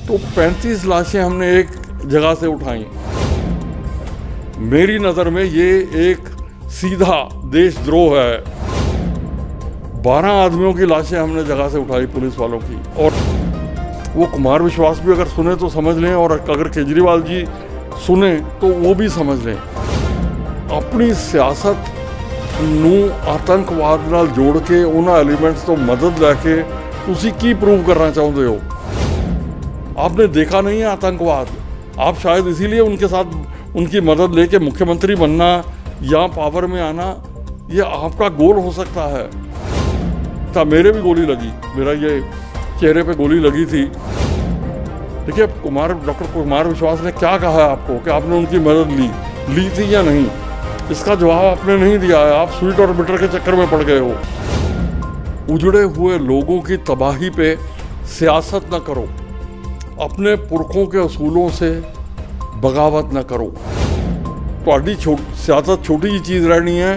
तो 35 लाशें हमने एक जगह से उठाई। मेरी नज़र में ये एक सीधा देशद्रोह है। 12 आदमियों की लाशें हमने जगह से उठाई पुलिस वालों की, और वो कुमार विश्वास भी अगर सुने तो समझ लें, और अगर केजरीवाल जी सुने तो वो भी समझ लें। अपनी सियासत ਨੂੰ आतंकवाद ਨਾਲ जोड़ के उन्होंने एलीमेंट्स तो मदद लैके तुसी की प्रूव करना चाहते हो? आपने देखा नहीं है आतंकवाद। आप शायद इसीलिए उनके साथ उनकी मदद लेके मुख्यमंत्री बनना या पावर में आना ये आपका गोल हो सकता है। था मेरे भी गोली लगी, मेरा ये चेहरे पे गोली लगी थी। देखिए डॉक्टर कुमार विश्वास ने क्या कहा है आपको कि आपने उनकी मदद ली थी या नहीं, इसका जवाब आपने नहीं दिया है। आप स्वीट और बिटर के चक्कर में पड़ गए हो। उजड़े हुए लोगों की तबाही पे सियासत न करो, अपने पुरखों के असूलों से बगावत न करो। ਤੁਹਾਡੀ सियासत छोटी जी चीज़ रहनी है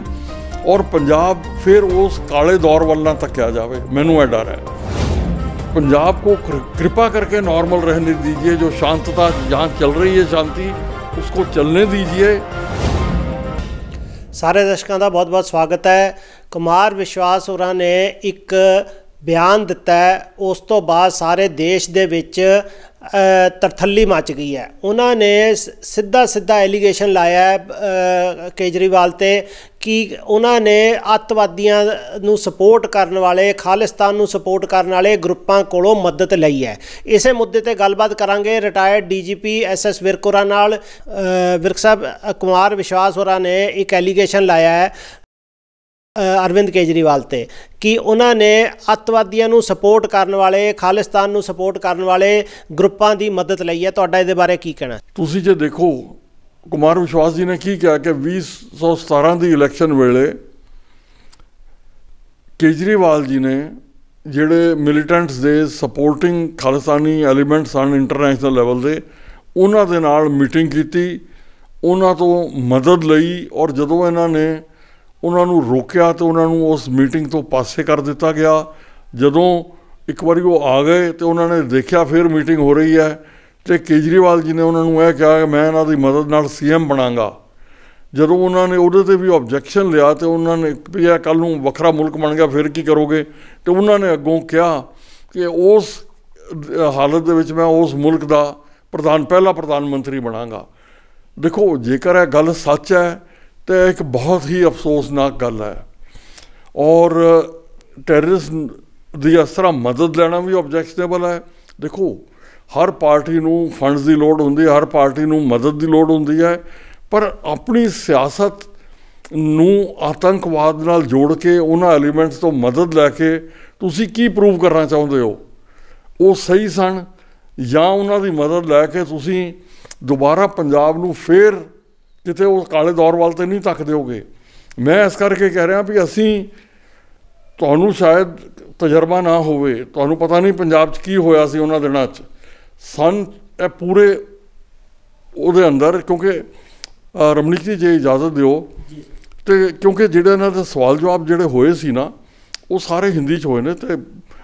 और पंजाब फिर उस काले दौर वाल ना तक्या जाए। मैनू ये डर है। पंजाब को कृपा करके नॉर्मल रहने दीजिए। जो शांतता जहाँ चल रही है, शांति, उसको चलने दीजिए। सारे दर्शकों का बहुत बहुत स्वागत है। कुमार विश्वास होरां ने एक बयान दिता है, उस तो बाद सारे देश दे विच तरथली मच गई है। उन्होंने सीधा एलीगेशन लाया है केजरीवाल ते कि उन्होंने अतवादियों नू सपोर्ट करने वाले, खालिस्तान नू सपोर्ट करने वाले ग्रुपां कोलों मदद लई है। इसे मुद्दे ते गलबात करांगे रिटायर्ड DGP SS विर्क होरां नाल। विर्क साहब, कुमार विश्वास होरां ने एक एलीगेशन लाया है अरविंद केजरीवाल ते कि उन्होंने अतवादियों नू सपोर्ट करने वाले, खालिस्तान नू सपोर्ट करने वाले ग्रुपां दी मदद लई है। तुहाडा इहदे बारे की कहना? तुसीं जे देखो कुमार विश्वास जी ने की कहा कि 2017 की इलैक्शन वेले केजरीवाल जी ने जिहड़े मिलीटेंट्स दे सपोर्टिंग खालिस्तानी एलीमेंट्स सन इंटरनेशनल लैवल दे, उन्हां दे नाल मीटिंग कीती, उन्हां तो मदद लई, और जदों इन्हां ने उन्होंने रोकया तो उन्होंने उस मीटिंग तो पासे कर दिता गया। जदों एक बार वो आ गए तो उन्होंने देखा फिर मीटिंग हो रही है, तो केजरीवाल जी ने उन्होंने यह कहा कि मैं इन्हां दी मदद नाल CM बनांगा। जदों उन्होंने उहदे ते भी ऑब्जेक्शन लिया तो उन्होंने भी कल नूं वखरा मुल्क बन गया फिर की करोगे, तो उन्होंने अगों कहा कि उस हालत दे विच मैं उस मुल्क का पहला प्रधानमंत्री बनांगा। देखो जेकर यह गल सच है तो एक बहुत ही अफसोसनाक गल है, और टैररिस्ट की इस तरह मदद लेना भी ऑब्जेक्शनेबल है। देखो हर पार्टी नूं फंड्स की लोड़ होंदी है, हर पार्टी नूं मदद की लोड़ होंदी है, पर अपनी सियासत नूं आतंकवाद नाल जोड़ के उन्हां एलीमेंट्स तो मदद लैके तुसीं की प्रूव करना चाहते हो? वो सही सन, या उन्हां दी मदद लैके तुसीं दोबारा पंजाब नूं फिर किते उस काले दौर वाल तो नहीं तक दोगे? मैं इस करके कह रहा भी असी तुहानूं शायद तजर्बा ना होवे, तुहानूं पता नहीं पंजाब च की होया सी उन्हां दिनां च। सन पूरे उहदे अंदर, क्योंकि रमणीक जी जे इजाज़त दिओ तो, क्योंकि जिहड़े इन्हां दे सवाल जवाब जिहड़े होए सी ना वो सारे हिंदी च होए ने, तो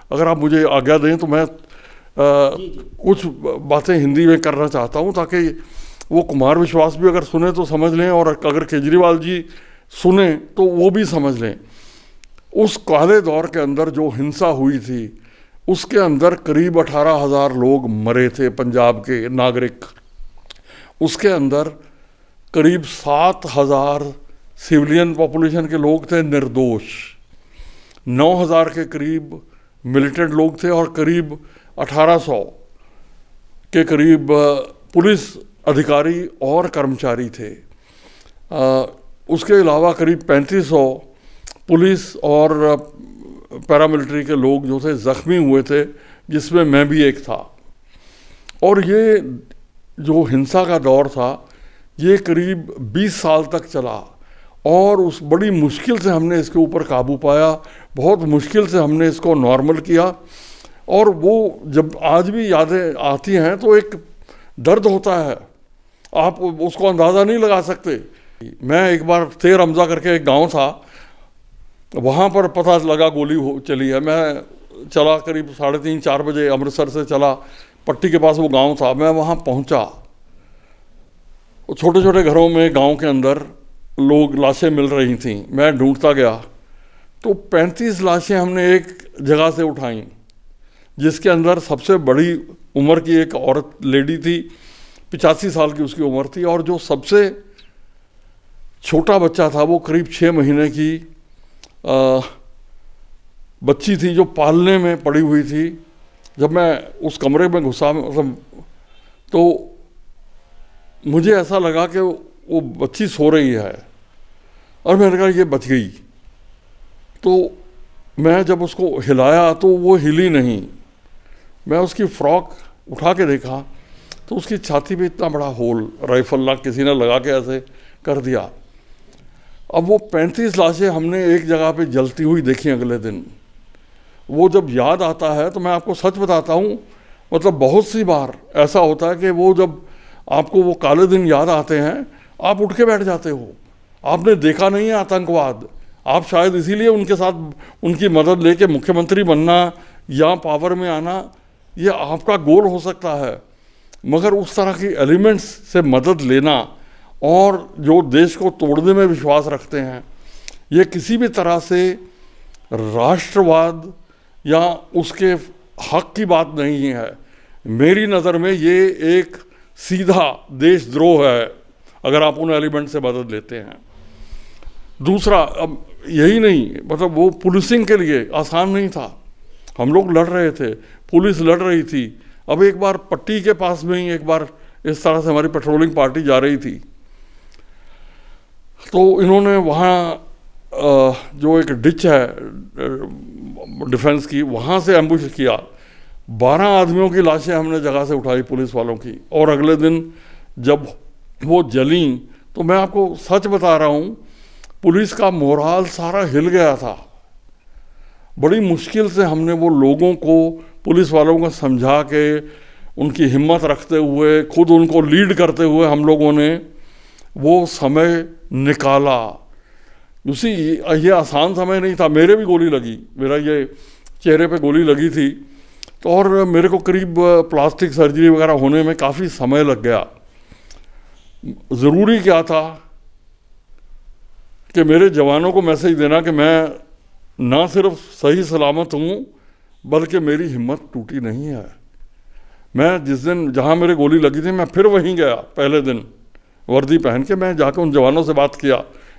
अगर आप मुझे आज्ञा दें तो मैं कुछ बातें हिंदी में करना चाहता हूँ, ताकि वो कुमार विश्वास भी अगर सुने तो समझ लें, और अगर केजरीवाल जी सुने तो वो भी समझ लें। उस काले दौर के अंदर जो हिंसा हुई थी, उसके अंदर करीब 18,000 लोग मरे थे पंजाब के नागरिक। उसके अंदर करीब 7,000 सिविलियन पॉपुलेशन के लोग थे निर्दोष, 9,000 के करीब मिलिटेंट लोग थे, और करीब 1,800 के करीब पुलिस अधिकारी और कर्मचारी थे। उसके अलावा करीब 3500 पुलिस और पैरामिलिट्री के लोग जो थे ज़ख्मी हुए थे, जिसमें मैं भी एक था। और ये जो हिंसा का दौर था ये करीब 20 साल तक चला, और उस बड़ी मुश्किल से हमने इसके ऊपर काबू पाया, बहुत मुश्किल से हमने इसको नॉर्मल किया। और वो जब आज भी यादें आती हैं तो एक दर्द होता है, आप उसको अंदाज़ा नहीं लगा सकते। मैं एक बार तेर रमज़ा करके एक गांव था, वहाँ पर पता लगा गोली चली है। मैं चला करीब 3:30-4 बजे अमृतसर से चला, पट्टी के पास वो गांव था, मैं वहाँ पहुँचा। छोटे छोटे घरों में गांव के अंदर लोग लाशें मिल रही थीं। मैं ढूंढता गया तो 35 लाशें हमने एक जगह से उठाई, जिसके अंदर सबसे बड़ी उम्र की एक औरत लेडी थी, 85 साल की उसकी उम्र थी, और जो सबसे छोटा बच्चा था वो करीब 6 महीने की बच्ची थी, जो पालने में पड़ी हुई थी। जब मैं उस कमरे में घुसा मतलब तो मुझे ऐसा लगा कि वो बच्ची सो रही है, और मैंने कहा ये बच गई। तो मैं जब उसको हिलाया तो वो हिली नहीं। मैं उसकी फ्रॉक उठा के देखा तो उसकी छाती पे इतना बड़ा होल, राइफल ना किसी ने लगा के ऐसे कर दिया। अब वो 35 लाशें हमने एक जगह पे जलती हुई देखी अगले दिन। वो जब याद आता है तो मैं आपको सच बताता हूँ, मतलब बहुत सी बार ऐसा होता है कि वो जब आपको वो काले दिन याद आते हैं, आप उठ के बैठ जाते हो। आपने देखा नहीं है आतंकवाद, आप शायद इसीलिए उनके साथ उनकी मदद लेके मुख्यमंत्री बनना या पावर में आना, ये आपका गोल हो सकता है। मगर उस तरह की एलिमेंट्स से मदद लेना और जो देश को तोड़ने में विश्वास रखते हैं, ये किसी भी तरह से राष्ट्रवाद या उसके हक की बात नहीं है। मेरी नज़र में ये एक सीधा देशद्रोह है अगर आप उन एलिमेंट से मदद लेते हैं। दूसरा, अब यही नहीं, मतलब वो पुलिसिंग के लिए आसान नहीं था। हम लोग लड़ रहे थे, पुलिस लड़ रही थी। अब एक बार पट्टी के पास में ही एक बार इस तरह से हमारी पेट्रोलिंग पार्टी जा रही थी, तो इन्होंने वहाँ जो एक डिच है डिफेंस की, वहाँ से एम्बुश किया। 12 आदमियों की लाशें हमने जगह से उठाई पुलिस वालों की, और अगले दिन जब वो जली तो मैं आपको सच बता रहा हूँ, पुलिस का मोराल सारा हिल गया था। बड़ी मुश्किल से हमने वो लोगों को, पुलिस वालों को समझा के, उनकी हिम्मत रखते हुए, खुद उनको लीड करते हुए हम लोगों ने वो समय निकाला। उसी ये आसान समय नहीं था। मेरे भी गोली लगी, मेरा ये चेहरे पे गोली लगी थी, तो और मेरे को करीब प्लास्टिक सर्जरी वगैरह होने में काफ़ी समय लग गया। ज़रूरी क्या था कि मेरे जवानों को मैसेज देना कि मैं ना सिर्फ सही सलामत हूँ, बल्कि मेरी हिम्मत टूटी नहीं है। मैं जिस दिन जहाँ मेरे गोली लगी थी, मैं फिर वहीं गया पहले दिन वर्दी पहन के। मैं जाकर उन जवानों से बात किया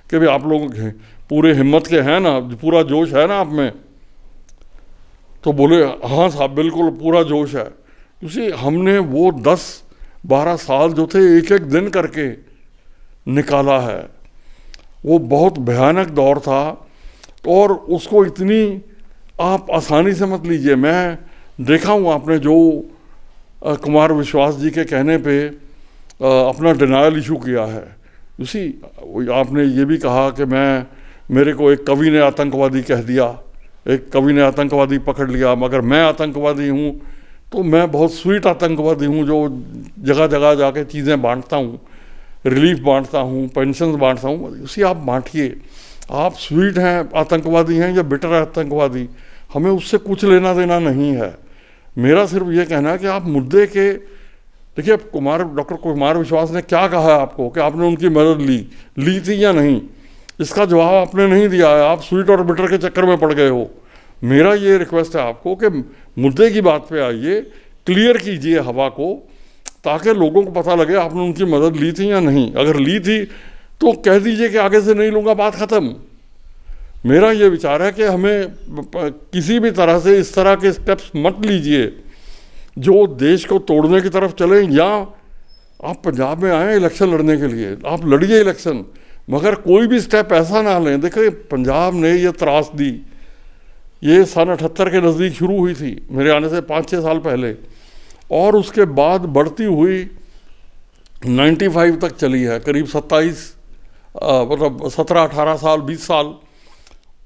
कि भाई आप लोग पूरे हिम्मत के हैं ना, पूरा जोश है ना आप में? तो बोले हाँ साहब बिल्कुल पूरा जोश है। उसी हमने वो 10-12 साल जो थे एक एक दिन करके निकाला है। वो बहुत भयानक दौर था, और उसको इतनी आप आसानी से मत लीजिए। मैं देखा हूँ आपने जो कुमार विश्वास जी के कहने पे अपना डिनायल इशू किया है। उसी आपने ये भी कहा कि मेरे को एक कवि ने आतंकवादी कह दिया, एक कवि ने आतंकवादी पकड़ लिया, मगर मैं आतंकवादी हूँ तो मैं बहुत स्वीट आतंकवादी हूँ, जो जगह जगह जाके चीज़ें बांटता हूँ, रिलीफ बांटता हूँ, पेंशन बांटता हूँ। उसी आप बांटिए। आप स्वीट हैं आतंकवादी हैं या बिटर आतंकवादी, हमें उससे कुछ लेना देना नहीं है। मेरा सिर्फ ये कहना है कि आप मुद्दे के, देखिए डॉक्टर कुमार विश्वास ने क्या कहा है आपको कि आपने उनकी मदद ली थी या नहीं, इसका जवाब आपने नहीं दिया है। आप स्वीट और बिटर के चक्कर में पड़ गए हो। मेरा ये रिक्वेस्ट है आपको कि मुद्दे की बात पे आइए, क्लियर कीजिए हवा को, ताकि लोगों को पता लगे आपने उनकी मदद ली थी या नहीं। अगर ली थी तो कह दीजिए कि आगे से नहीं लूँगा, बात ख़त्म। मेरा ये विचार है कि हमें किसी भी तरह से इस तरह के स्टेप्स मत लीजिए जो देश को तोड़ने की तरफ चले। या आप पंजाब में आए इलेक्शन लड़ने के लिए, आप लड़िए इलेक्शन, मगर कोई भी स्टेप ऐसा ना लें। देखिए पंजाब ने ये त्रासदी ये सन 78 के नज़दीक शुरू हुई थी, मेरे आने से 5-6 साल पहले, और उसके बाद बढ़ती हुई 95 तक चली है, करीब 17-18 साल, 20 साल।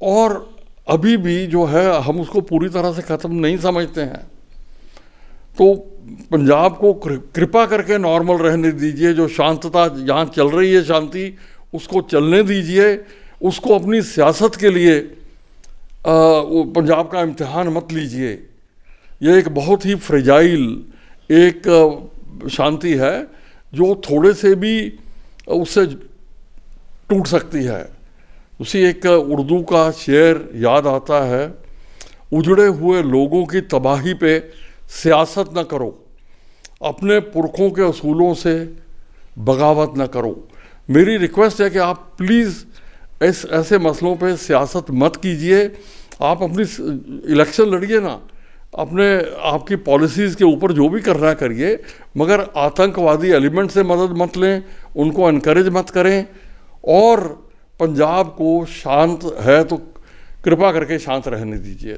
और अभी भी जो है हम उसको पूरी तरह से ख़त्म नहीं समझते हैं। तो पंजाब को कृपा करके नॉर्मल रहने दीजिए। जो शांतता यहाँ चल रही है, शांति, उसको चलने दीजिए। उसको अपनी सियासत के लिए पंजाब का इम्तिहान मत लीजिए। ये एक बहुत ही फ्रेजाइल एक शांति है जो थोड़े से भी उससे टूट सकती है। उसी एक उर्दू का शेर याद आता है, उजड़े हुए लोगों की तबाही पे सियासत न करो, अपने पुरखों के असूलों से बगावत न करो। मेरी रिक्वेस्ट है कि आप प्लीज़ ऐसे मसलों पे सियासत मत कीजिए। आप अपनी इलेक्शन लड़िए ना, अपने आपकी पॉलिसीज़ के ऊपर जो भी करना करिए, मगर आतंकवादी एलिमेंट से मदद मत लें, उनको इनकरेज मत करें। और पंजाब को शांत है तो कृपा करके शांत रहने दीजिए।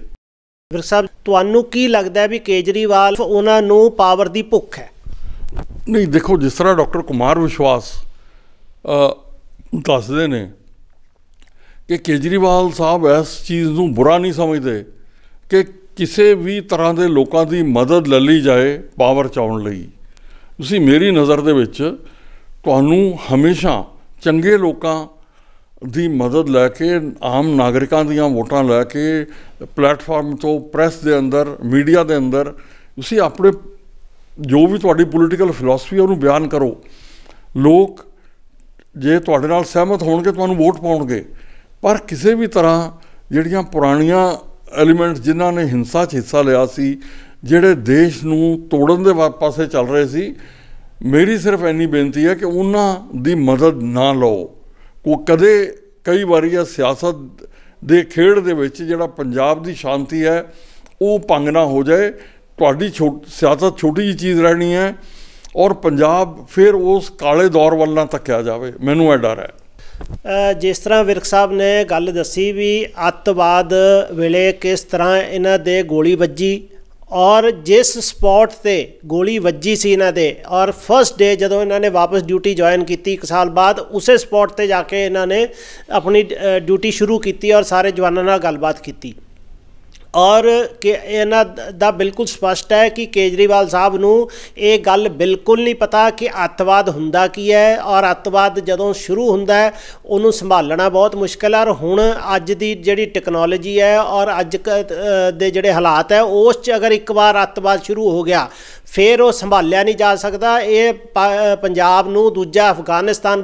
ਵਿਰਕ ਸਾਹਿਬ, ਤੁਹਾਨੂੰ ਕੀ ਲੱਗਦਾ ਵੀ ਕੇਜਰੀਵਾਲ ਉਹਨਾਂ ਨੂੰ ਪਾਵਰ ਦੀ ਭੁੱਖ ਹੈ? नहीं, देखो, जिस तरह डॉक्टर कुमार विश्वास दसते ने कि केजरीवाल साहब इस चीज़ ਨੂੰ बुरा नहीं समझते कि ਕਿਸੇ ਵੀ ਤਰ੍ਹਾਂ ਦੇ ਲੋਕਾਂ ਦੀ ਮਦਦ ਲੈ ਲਈ ਜਾਏ ਪਾਵਰ 'ਚ ਆਉਣ ਲਈ। ਤੁਸੀਂ ਮੇਰੀ ਨਜ਼ਰ ਦੇ ਵਿੱਚ ਤੁਹਾਨੂੰ ਹਮੇਸ਼ਾ ਚੰਗੇ ਲੋਕਾਂ ਦੀ ਮਦਦ ਲੈ ਕੇ, ਆਮ ਨਾਗਰਿਕਾਂ ਦੀਆਂ ਵੋਟਾਂ ਲੈ ਕੇ, ਪਲੇਟਫਾਰਮ ਤੋਂ, ਪ੍ਰੈਸ ਦੇ ਅੰਦਰ, ਮੀਡੀਆ ਦੇ ਅੰਦਰ ਤੁਸੀਂ ਆਪਣੇ ਜੋ ਵੀ ਤੁਹਾਡੀ ਪੋਲੀਟੀਕਲ ਫਿਲਾਸਫੀ ਉਹਨੂੰ ਬਿਆਨ ਕਰੋ। ਲੋਕ ਜੇ ਤੁਹਾਡੇ ਨਾਲ ਸਹਿਮਤ ਹੋਣਗੇ ਤੁਹਾਨੂੰ ਵੋਟ ਪਾਉਣਗੇ। ਪਰ ਕਿਸੇ ਵੀ ਤਰ੍ਹਾਂ ਜਿਹੜੀਆਂ ਪੁਰਾਣੀਆਂ ਐਲੀਮੈਂਟਸ ਜਿਨ੍ਹਾਂ ਨੇ ਹਿੰਸਾ 'ਚ ਹਿੱਸਾ ਲਿਆ ਸੀ, ਜਿਹੜੇ ਦੇਸ਼ ਨੂੰ ਤੋੜਨ ਦੇ ਪਾਸੇ ਚੱਲ ਰਹੇ ਸੀ, ਮੇਰੀ ਸਿਰਫ ਇੰਨੀ ਬੇਨਤੀ ਹੈ ਕਿ ਉਹਨਾਂ ਦੀ ਮਦਦ ਨਾ ਲਓ। ਕਦੇ ਕਈ ਵਾਰੀ ਇਹ ਸਿਆਸਤ ਦੇ ਖੇਡ ਦੇ ਵਿੱਚ ਜਿਹੜਾ ਪੰਜਾਬ ਦੀ ਸ਼ਾਂਤੀ ਹੈ ਉਹ ਭੰਗ ਨਾ ਹੋ ਜਾਏ। ਤੁਹਾਡੀ ਸਿਆਸਤ ਛੋਟੀ ਜਿਹੀ ਚੀਜ਼ ਰਹਿਣੀ ਹੈ ਔਰ ਪੰਜਾਬ ਫਿਰ ਉਸ ਕਾਲੇ ਦੌਰ ਵੱਲ ਨਾ ਧੱਕਿਆ ਜਾਵੇ, ਮੈਨੂੰ ਇਹ ਡਰ ਹੈ। ਜਿਸ ਤਰ੍ਹਾਂ ਵਿਰਕ ਸਾਹਿਬ ਨੇ ਗੱਲ ਦੱਸੀ ਵੀ ਅੱਤਵਾਦ ਵੇਲੇ ਕਿਸ ਤਰ੍ਹਾਂ ਇਹਨਾਂ ਦੇ ਗੋਲੀ ਵੱਜੀ ਔਰ ਜਿਸ ਸਪੌਟ 'ਤੇ ਗੋਲੀ ਵੱਜੀ ਸੀ ਇਹਨਾਂ ਦੇ, ਔਰ ਫਸਟ ਡੇ ਜਦੋਂ ਇਹਨਾਂ ਨੇ ਵਾਪਸ ਡਿਊਟੀ ਜੁਆਇਨ ਕੀਤੀ 1 ਸਾਲ ਬਾਅਦ, ਉਸੇ ਸਪੌਟ 'ਤੇ ਜਾ ਕੇ ਇਹਨਾਂ ਨੇ ਆਪਣੀ ਡਿਊਟੀ ਸ਼ੁਰੂ ਕੀਤੀ ਔਰ ਸਾਰੇ ਜਵਾਨਾਂ ਨਾਲ ਗੱਲਬਾਤ ਕੀਤੀ। ਔਰ ਕਿ ਇਹਨਾਂ ਦਾ ਬਿਲਕੁਲ ਸਪਸ਼ਟ ਹੈ ਕਿ ਕੇਜਰੀਵਾਲ ਸਾਹਿਬ ਨੂੰ ਇਹ ਗੱਲ ਬਿਲਕੁਲ ਨਹੀਂ ਪਤਾ ਕਿ ਅੱਤਵਾਦ ਹੁੰਦਾ ਕੀ ਹੈ ਔਰ ਅੱਤਵਾਦ ਜਦੋਂ ਸ਼ੁਰੂ ਹੁੰਦਾ ਹੈ ਉਹਨੂੰ ਸੰਭਾਲਣਾ ਬਹੁਤ ਮੁਸ਼ਕਿਲ ਹੈ। ਔਰ ਹੁਣ ਅੱਜ ਦੀ ਜਿਹੜੀ ਟੈਕਨੋਲੋਜੀ ਹੈ ਔਰ ਅੱਜ ਦੇ ਜਿਹੜੇ ਹਾਲਾਤ ਹੈ ਉਸ 'ਚ ਅਗਰ ਇੱਕ ਵਾਰ ਅੱਤਵਾਦ ਸ਼ੁਰੂ ਹੋ ਗਿਆ ਫਿਰ ਉਹ ਸੰਭਾਲਿਆ ਨਹੀਂ ਜਾ ਸਕਦਾ। ਇਹ ਪੰਜਾਬ ਨੂੰ ਦੂਜਾ ਅਫਗਾਨਿਸਤਾਨ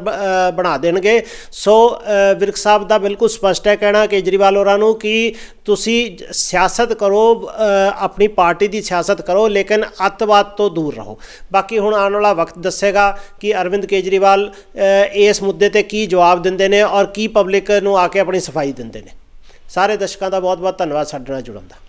ਬਣਾ ਦੇਣਗੇ। ਸੋ ਵਿਰਕ ਸਾਹਿਬ ਦਾ ਬਿਲਕੁਲ ਸਪਸ਼ਟ ਹੈ ਕਹਿਣਾ ਕੇਜਰੀਵਾਲ ਹੋਰਾਂ ਨੂੰ ਕਿ ਤੁਸੀਂ ਸਿਆਸਤ ਕਰੋ, ਆਪਣੀ ਪਾਰਟੀ ਦੀ ਸਿਆਸਤ ਕਰੋ, ਲੇਕਿਨ ਅੱਤਵਾਦ ਤੋਂ ਦੂਰ ਰਹੋ। ਬਾਕੀ ਹੁਣ ਆਉਣ ਵਾਲਾ ਵਕਤ ਦੱਸੇਗਾ ਕਿ ਅਰਵਿੰਦ ਕੇਜਰੀਵਾਲ ਇਸ ਮੁੱਦੇ 'ਤੇ ਕੀ ਜਵਾਬ ਦਿੰਦੇ ਨੇ ਔਰ ਕੀ ਪਬਲਿਕ ਨੂੰ ਆ ਕੇ ਆਪਣੀ ਸਫਾਈ ਦਿੰਦੇ ਨੇ। ਸਾਰੇ ਦਰਸ਼ਕਾਂ ਦਾ ਬਹੁਤ ਬਹੁਤ ਧੰਨਵਾਦ ਸਾਡੇ ਨਾਲ ਜੁੜਨ ਦਾ।